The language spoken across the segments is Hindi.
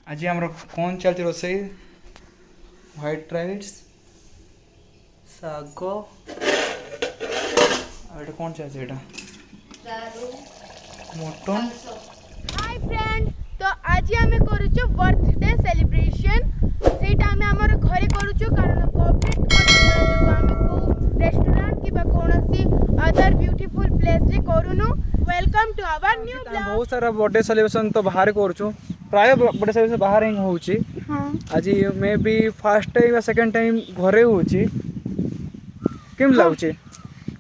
आज आम कौन चलती रोसे व्हाइट राइस साग कौन चलती एटा मटन। हाय फ्रेंड, तो आज आम करूँ बर्थडे सेलिब्रेशन सेटा आम आमर घरे करूँ कारण कोविड आम को रेस्टोरेंट कि कौन अदर ब्यूटीफुल प्लेस रे करूनु। Welcome to our new blog. बहुत सारा बर्थडे सेलिब्रेशन तो बाहर करूँ, प्राय बर्थडे सेलिब्रेशन बाहर ही होउची। आज मे बी फर्स्ट टाइम या सेकंड टाइम घरे होउची। केम लागुची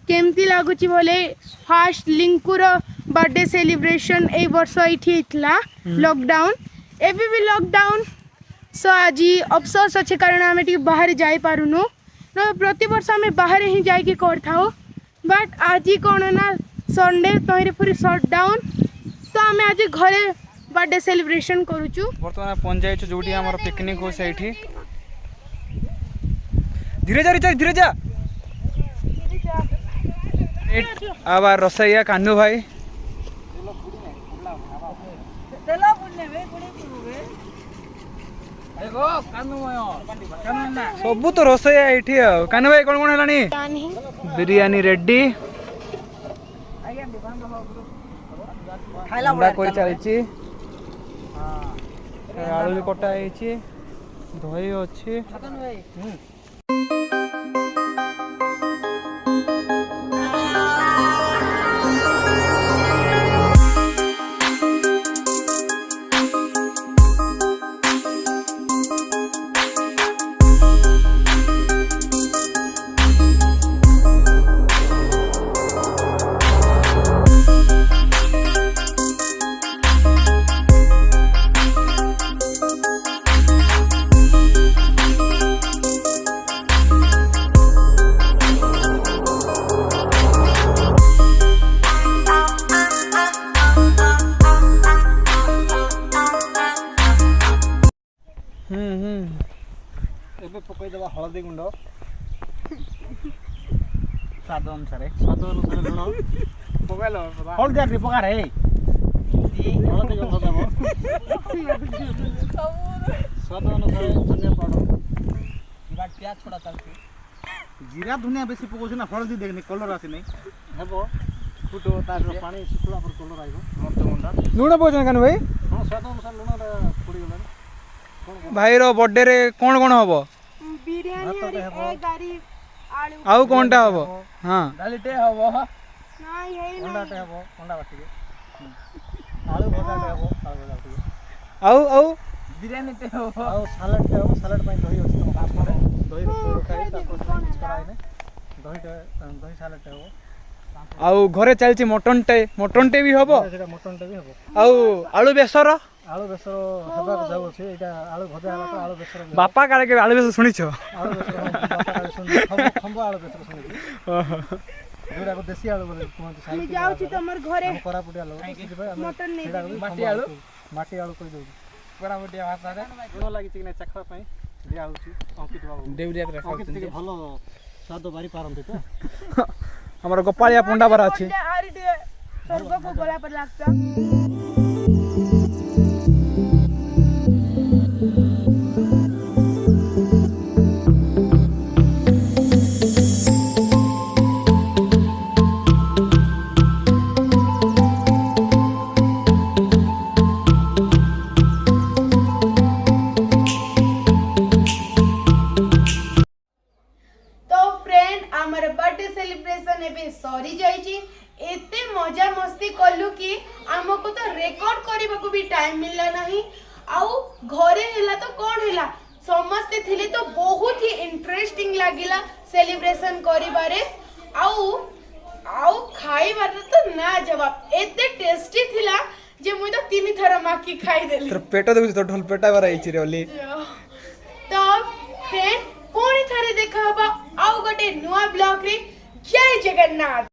केमती लागुची बोले फास्ट लिंकुर बर्थडे सेलिब्रेशन ए वर्ष ये लॉकडाउन एबी भी लॉकडाउन सो आज अफसोस अच्छे कारण आम बाहर जाई पारुनु न प्रति वर्ष आम बाहर ही जाइए करथाओ बट आज कौन ना संडे तहरे पूरी शटडाउन तो आम आज घरे बर्थडे सेलिब्रेशन करूचु। बर्तमान पहुंच जाइछु जोटी हमर पिकनिक हो सेठी। धीरे जा रे धीरे जा। अब रसैया कान्नू भाई सबू तो रसैया ये कान्नू भाई कौन कौन है बिरयानी रेडी चलती आलू भी कटा दही अच्छी। पकईदेवा हलदी गुंड स्वाद अनुसार लुण पकड़ हलदी पका रे हलदी गंध देव स्वाद अनुसार धनिया पाउडर प्याज छोड़ा चलती जीरा धनिया बेसी पकाउछ ना हलदी देखनी कलर आसी नहीं हेबो फुटो तार पानी सुखला पर कलर आइबो मर्च गुंडा लुण पकाउछ कान भाई। हां स्वाद अनुसार लुण पड़ी गला भाई रो बर्थडे रे कोन कोन हबो बिरयानी और एग गारी आलू आउ कोनटा हबो। हां डालीटे हबो ना यही ना अंडाटे हबो अंडा बाटी आलू भजाटे हबो आलू भजाटे आउ बिरयानी ते हबो आउ सलाड ते हबो सलाड पई दही अछि त बाप मारे दही रो खाइ त कोन कराइने दही सलाड ते हबो आउ घरे चलछि मटन टे भी हबो सेटा मटन टे भी हबो आउ आलू बेसर हेबाक जाउ छै एटा आलू भजा हला त आलू बेसर बापा काले के आलू बेसर सुनिछो आलू बेसर बापा काले सुनि खंबो आलू बेसर सुनिछि जोरा को देसी आलू बोले कोन साइड मैं जाउ छी तमर घरे कोरापुटिया लो मटन नहीं माटी आलू कहि दउ कोरापुटिया भाषा रे गुण लागि छी कि चखवा पई दिया होछि अंकित बाबू देवरिया रे अंकित के भलो स्वाद बारी पारंते त हमर गोपालिया पंडा बरा अछि आरी दे स्वर्ग को गला पर लागता। बर्थडे सेलिब्रेशन एबे सॉरी जाइची एते मजा मस्ती कलु कि हमको तो रिकॉर्ड करबा को भी टाइम मिलला नहीं आउ घरे हैला तो कोन हैला समस्त थिले तो बहुत ही इंटरेस्टिंग लागिला सेलिब्रेशन करिबारे आउ खाइबार तो ना जवाब एते टेस्टी थिला जे मुई तो 3 थरा माकी खाइ देली तोर पेट देखु तो ढोल पेटा बरा आइची रे ओली तो फ्रेंड पुणी थरे देखा आउ गोटे नुआ ब्लॉग रे जय जगन्नाथ।